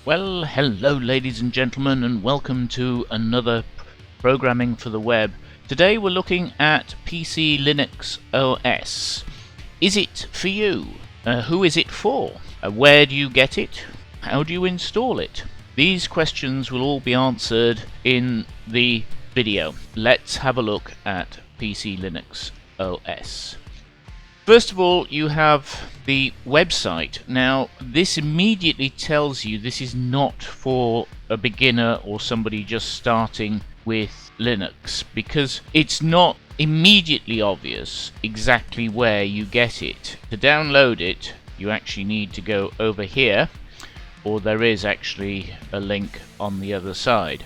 Well, hello ladies and gentlemen, and welcome to another programming for the web. Today we're looking at PCLinuxOS. Is it for you? Who is it for? Where do you get it? How do you install it? These questions will all be answered in the video. Let's have a look at PCLinuxOS. First of all, you have the website. Now, this immediately tells you this is not for a beginner or somebody just starting with Linux, because it's not immediately obvious exactly where you get it. To download it, you actually need to go over here, or there is actually a link on the other side.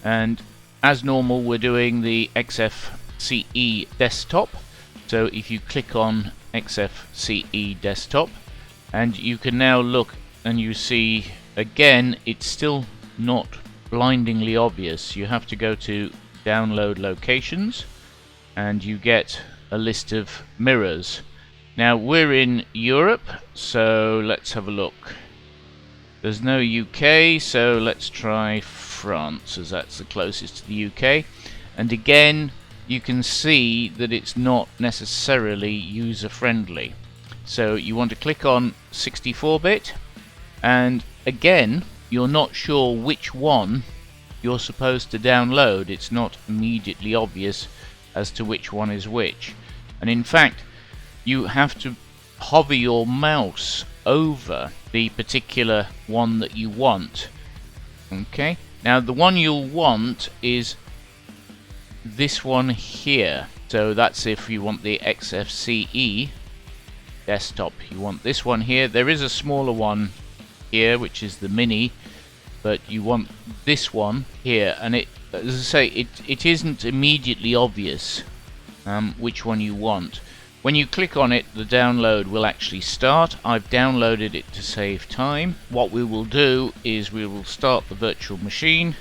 And as normal, we're doing the Xfce Desktop. So if you click on Xfce Desktop, and you can now look and you see again it's still not blindingly obvious. You have to go to download locations and you get a list of mirrors. Now we're in Europe, so let's have a look. There's no UK, so let's try France, as that's the closest to the UK. And again, you can see that it's not necessarily user-friendly. So you want to click on 64-bit, and again, you're not sure which one you're supposed to download. It's not immediately obvious as to which one is which. And in fact, you have to hover your mouse over the particular one that you want. Okay? Now the one you'll want is this one here. So that's if you want the Xfce Desktop. You want this one here. There is a smaller one here, which is the mini, but you want this one here. And it, as I say, it isn't immediately obvious which one you want. When you click on it, the download will actually start. I've downloaded it to save time. What we will do is we will start the virtual machine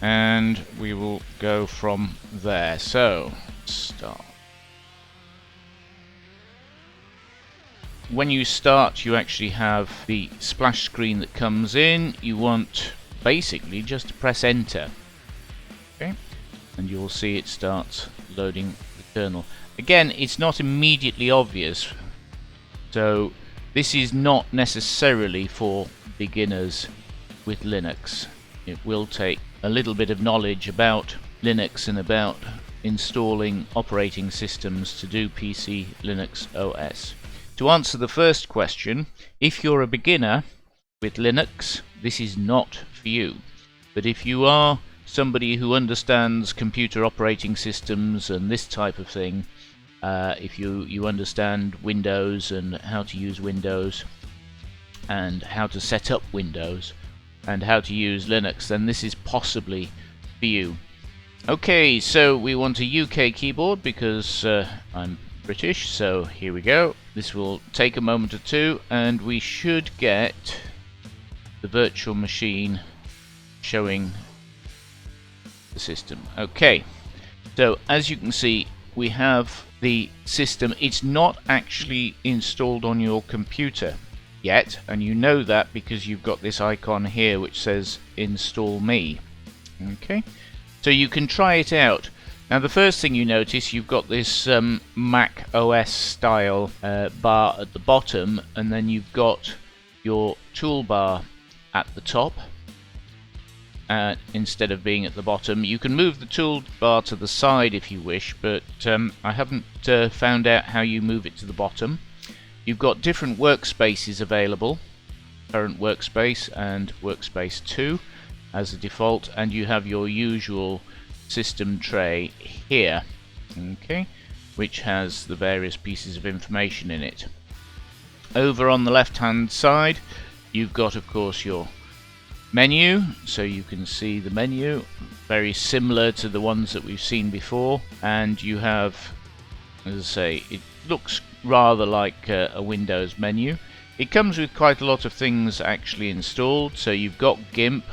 and we will go from there. So, start. When you start, you actually have the splash screen that comes in. You want basically just to press enter. Okay? And you'll see it starts loading the kernel. Again, it's not immediately obvious. So, this is not necessarily for beginners with Linux. It will take a little bit of knowledge about Linux and about installing operating systems to do PCLinuxOS. To answer the first question, if you're a beginner with Linux, this is not for you. But if you are somebody who understands computer operating systems and this type of thing, if you understand Windows and how to use Windows and how to set up Windows and how to use Linux, then this is possibly for you. Okay, so we want a UK keyboard because I'm British, so here we go. This will take a moment or two and we should get the virtual machine showing the system. Okay, so as you can see, we have the system. It's not actually installed on your computer yet, and you know that because you've got this icon here which says install me. Okay, so you can try it out. Now the first thing you notice, you've got this Mac OS style bar at the bottom, and then you've got your toolbar at the top instead of being at the bottom. You can move the toolbar to the side if you wish, but I haven't found out how you move it to the bottom. You've got different workspaces available, current workspace and workspace 2 as a default, and you have your usual system tray here, okay, which has the various pieces of information in it. Over on the left hand side you've got, of course, your menu, so you can see the menu, very similar to the ones that we've seen before, and you have, as I say, it looks rather like a Windows menu. It comes with quite a lot of things actually installed, so you've got GIMP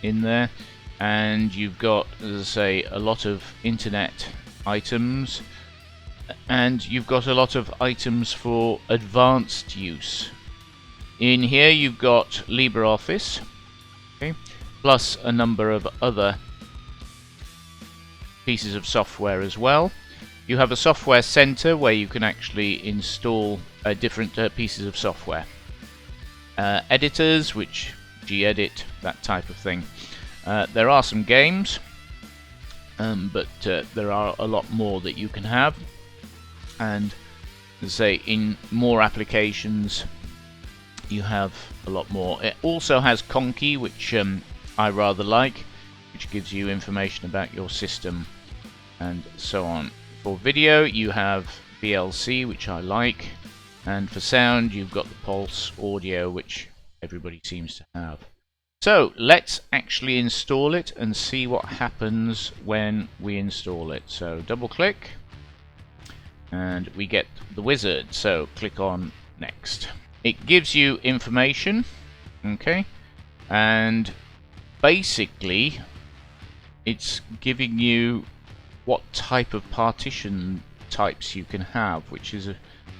in there, and you've got, as I say, a lot of internet items, and you've got a lot of items for advanced use. In here you've got LibreOffice, Okay, plus a number of other pieces of software as well. You have a software center where you can actually install different pieces of software. Editors, which gedit, that type of thing. There are some games, but there are a lot more that you can have. And as I say, in more applications, you have a lot more. It also has Conky, which I rather like, which gives you information about your system and so on. For video, you have VLC, which I like, and for sound, you've got the Pulse Audio, which everybody seems to have. So let's actually install it and see what happens when we install it. So double click, and we get the wizard. So click on next. It gives you information, okay, and basically it's giving you what type of partition types you can have, which is a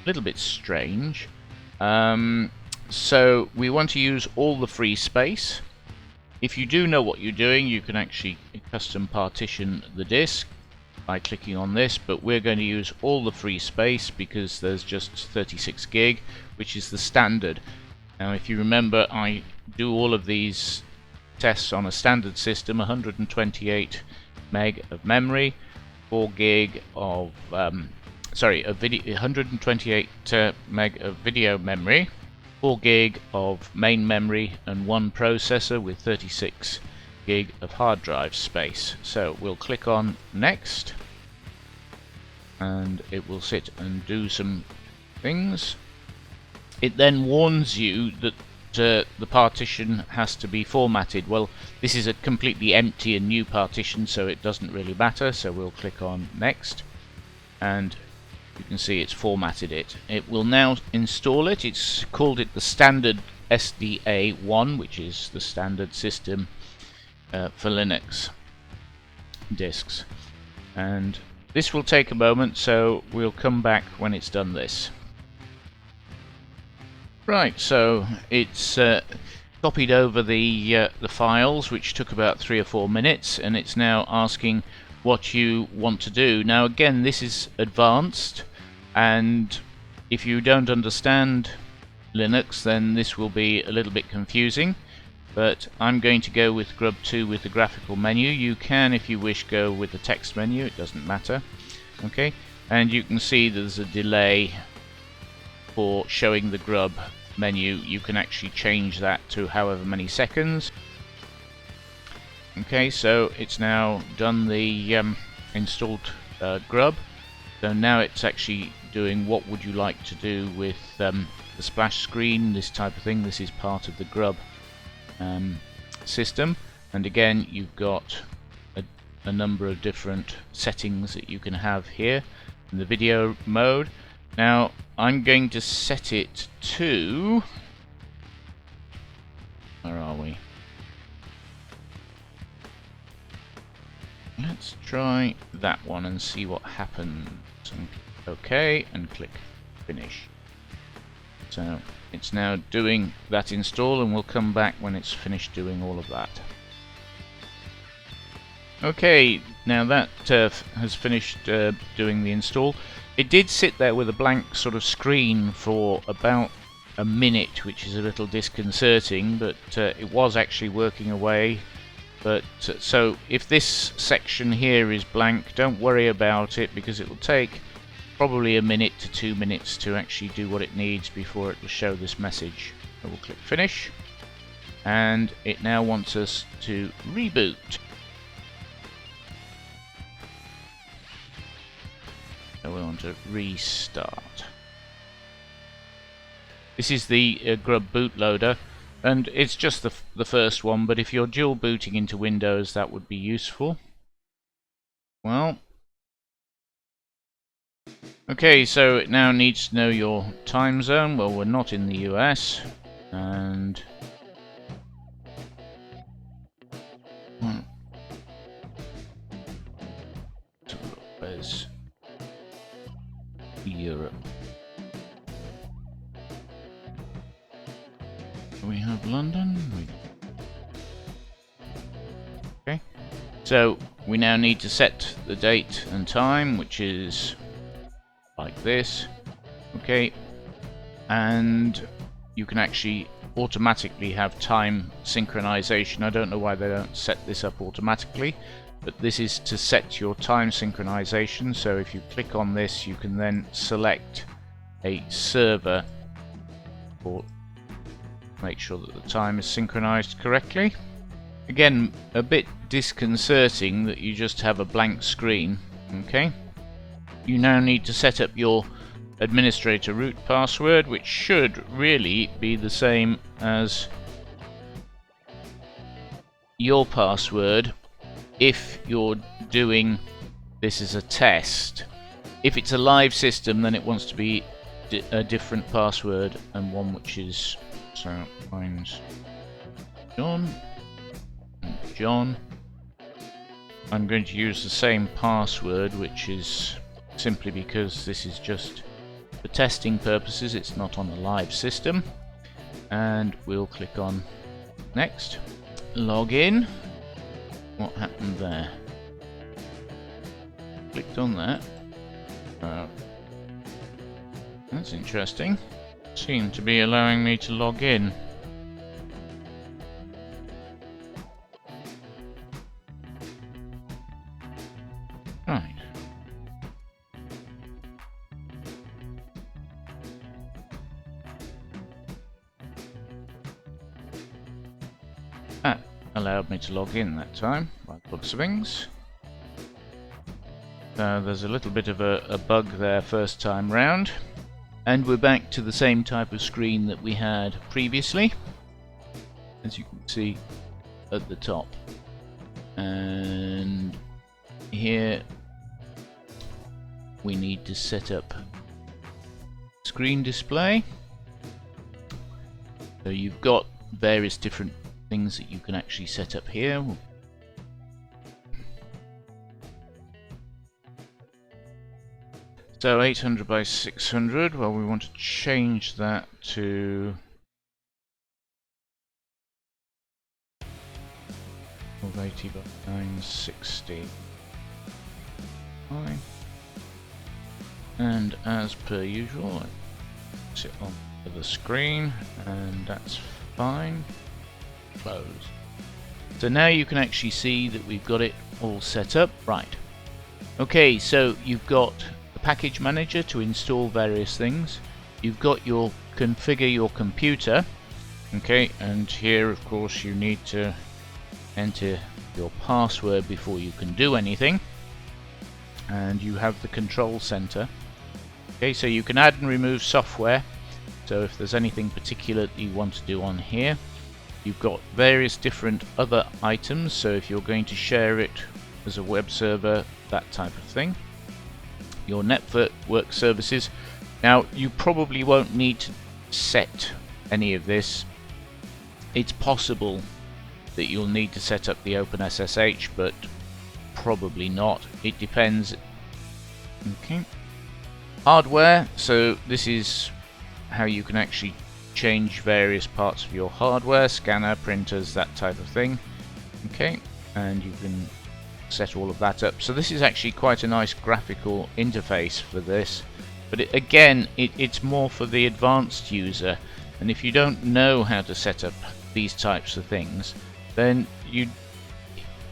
little bit strange. So we want to use all the free space. If you do know what you're doing, you can actually custom partition the disk by clicking on this, but we're going to use all the free space because there's just 36 gig, which is the standard. Now if you remember, I do all of these tests on a standard system, 128 meg of memory, 4 gig of 128 meg of video memory, 4 gig of main memory, and 1 processor with 36 gig of hard drive space. So we'll click on next, and it will sit and do some things. It then warns you that the partition has to be formatted. Well, this is a completely empty and new partition, so it doesn't really matter. So we'll click on next, and you can see it's formatted it. It will now install it. It's called it the standard SDA1, which is the standard system for Linux disks. And this will take a moment, so we'll come back when it's done this. Right, so it's copied over the files, which took about 3 or 4 minutes, and it's now asking what you want to do. Now again, this is advanced, and if you don't understand Linux, then this will be a little bit confusing, but I'm going to go with Grub 2 with the graphical menu. You can, if you wish, go with the text menu, it doesn't matter. Okay, and you can see there's a delay for showing the Grub menu. You can actually change that to however many seconds. Okay, so it's now done the installed Grub. So now it's actually doing what would you like to do with the splash screen, this type of thing. This is part of the Grub system, and again you've got a number of different settings that you can have here in the video mode. Now I'm going to set it to, where are we? Let's try that one and see what happens. OK, and click finish. So it's now doing that install, and we'll come back when it's finished doing all of that. Okay, now that has finished doing the install. It did sit there with a blank sort of screen for about a minute, which is a little disconcerting, but it was actually working away. But so if this section here is blank, don't worry about it, because it will take probably a minute to 2 minutes to actually do what it needs before it will show this message. So we'll click finish, and it now wants us to reboot. So we want to restart. This is the Grub Bootloader, and it's just the first one, but if you're dual booting into Windows, that would be useful. Well, okay, so it now needs to know your time zone. Well, we're not in the US, and where's Europe? We have London. Okay, so we now need to set the date and time, which is like this. Okay, and you can actually automatically have time synchronization. I don't know why they don't set this up automatically, but this is to set your time synchronization. So if you click on this, you can then select a server or make sure that the time is synchronized correctly. Again, a bit disconcerting that you just have a blank screen. Okay, you now need to set up your administrator root password, which should really be the same as your password if you're doing this as a test. If it's a live system, then it wants to be a different password, and one which is, so mine's John. I'm going to use the same password, which is simply because this is just for testing purposes, it's not on a live system. And we'll click on next. Log in. What happened there? Clicked on that. That's interesting. Seem to be allowing me to log in. Right. That allowed me to log in that time, by the looks of things. There's a little bit of a bug there first time round. And we're back to the same type of screen that we had previously, as you can see at the top. And here we need to set up screen display. So you've got various different things that you can actually set up here. So 800 by 600, well, we want to change that to 1280 by 960. Fine. And as per usual, I sit on the screen, and that's fine. Close. So now you can actually see that we've got it all set up. Right. Okay, so you've got package manager to install various things. You've got your configure your computer. Okay, and here of course you need to enter your password before you can do anything. And you have the control center. Okay, so you can add and remove software. So if there's anything particular that you want to do on here, you've got various different other items. So if you're going to share it as a web server, that type of thing. Your network services. Now you probably won't need to set any of this. It's possible that you'll need to set up the OpenSSH, but probably not. It depends. Okay. Hardware. So this is how you can actually change various parts of your hardware, scanner, printers, that type of thing. Okay, and you can set all of that up. So this is actually quite a nice graphical interface for this, but it's more for the advanced user, and if you don't know how to set up these types of things, then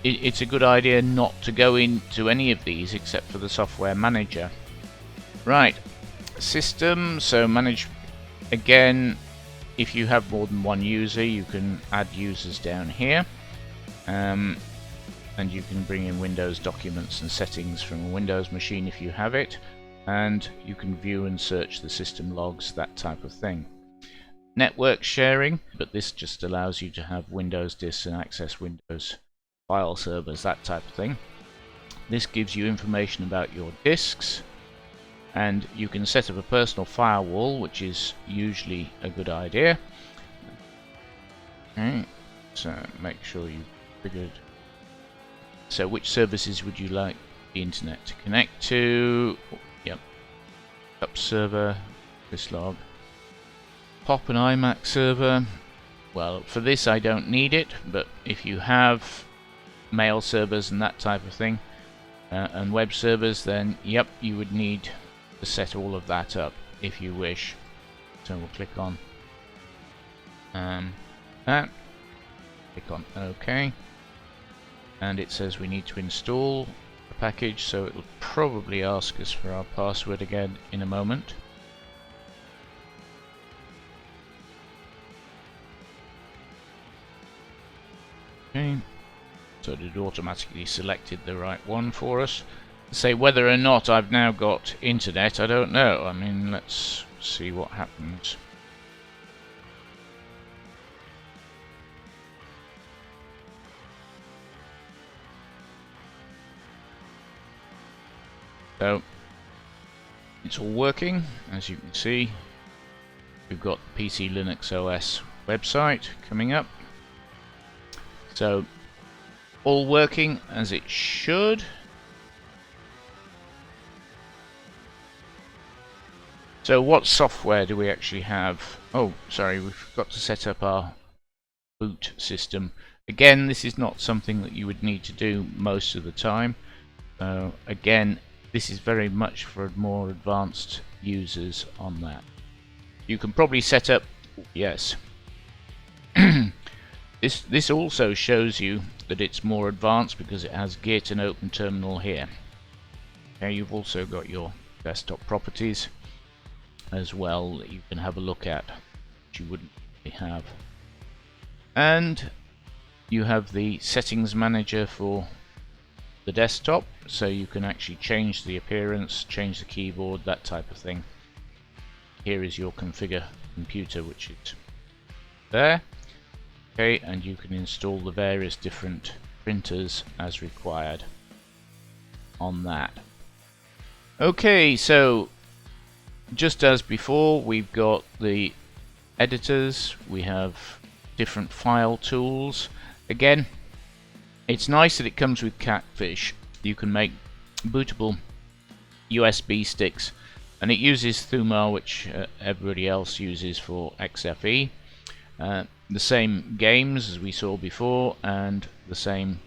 it's a good idea not to go into any of these except for the software manager. Right, system. So manage, again, if you have more than one user, you can add users down here. And you can bring in Windows documents and settings from a Windows machine if you have it, and you can view and search the system logs, that type of thing. Network sharing, but this just allows you to have Windows disks and access Windows file servers, that type of thing. This gives you information about your disks, and you can set up a personal firewall, which is usually a good idea. Okay, so make sure you've figured. So which services would you like the internet to connect to? Yep. Up server, this log. Pop an iMac server. Well, for this I don't need it, but if you have mail servers and that type of thing, and web servers, then yep, you would need to set all of that up if you wish. So we'll click on that, click on OK, and it says we need to install a package, so it will probably ask us for our password again in a moment. Okay, so it automatically selected the right one for us. Say whether or not I've now got internet, I don't know. I mean, let's see what happens. So it's all working, as you can see. We've got the PCLinuxOS website coming up. So all working as it should. So what software do we actually have? Oh, sorry, we forgot to set up our boot system. Again, this is not something that you would need to do most of the time. Again, this is very much for more advanced users on that. You can probably set up, yes. This also shows you that it's more advanced because it has Git and Open Terminal here. Okay, you've also got your desktop properties as well that you can have a look at, which you wouldn't really have. And you have the settings manager for the desktop, so you can actually change the appearance, change the keyboard, that type of thing. Here is your configure computer, which is there. Okay, and you can install the various different printers as required on that. Okay, so just as before, we've got the editors, we have different file tools. Again, it's nice that it comes with Catfish. You can make bootable USB sticks, and it uses Thumar, which everybody else uses for Xfce. The same games as we saw before, and the same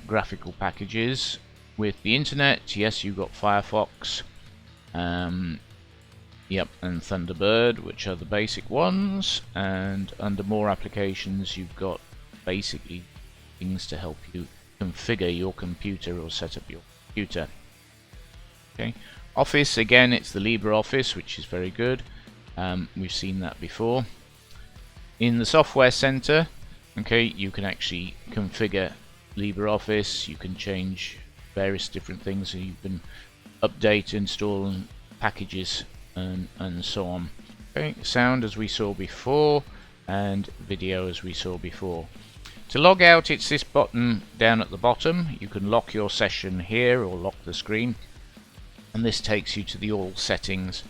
graphical packages. With the internet, yes, you've got Firefox, yep, and Thunderbird, which are the basic ones, and under more applications you've got basically things to help you configure your computer or set up your computer. Okay, Office, again, it's the LibreOffice, which is very good. We've seen that before. In the Software Center, okay, you can actually configure LibreOffice, you can change various different things, so you can update, install packages, and so on. Okay, sound as we saw before, and video as we saw before. To log out, it's this button down at the bottom. You can lock your session here or lock the screen, and this takes you to the all settings.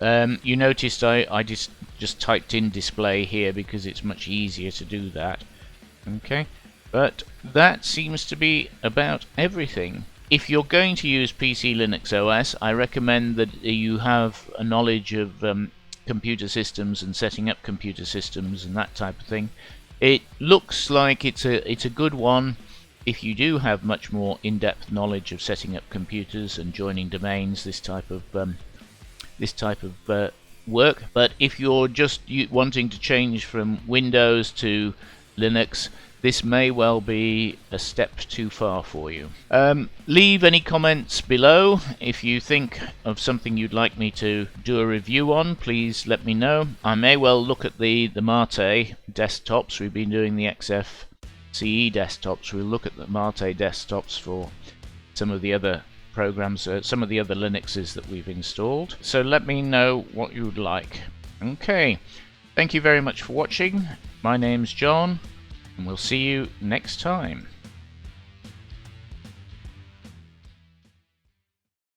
You noticed I just typed in display here because it's much easier to do that. Okay, but that seems to be about everything. If you're going to use PCLinuxOS, I recommend that you have a knowledge of computer systems and setting up computer systems and that type of thing. It looks like it's a good one if you do have much more in-depth knowledge of setting up computers and joining domains, this type of work. But if you're just wanting to change from Windows to Linux, this may well be a step too far for you. Leave any comments below. If you think of something you'd like me to do a review on, please let me know. I may well look at the Mate desktops. We've been doing the Xfce desktops. We'll look at the Mate desktops for some of the other programs, some of the other Linuxes that we've installed. So let me know what you would like. Okay, thank you very much for watching. My name's John, and we'll see you next time.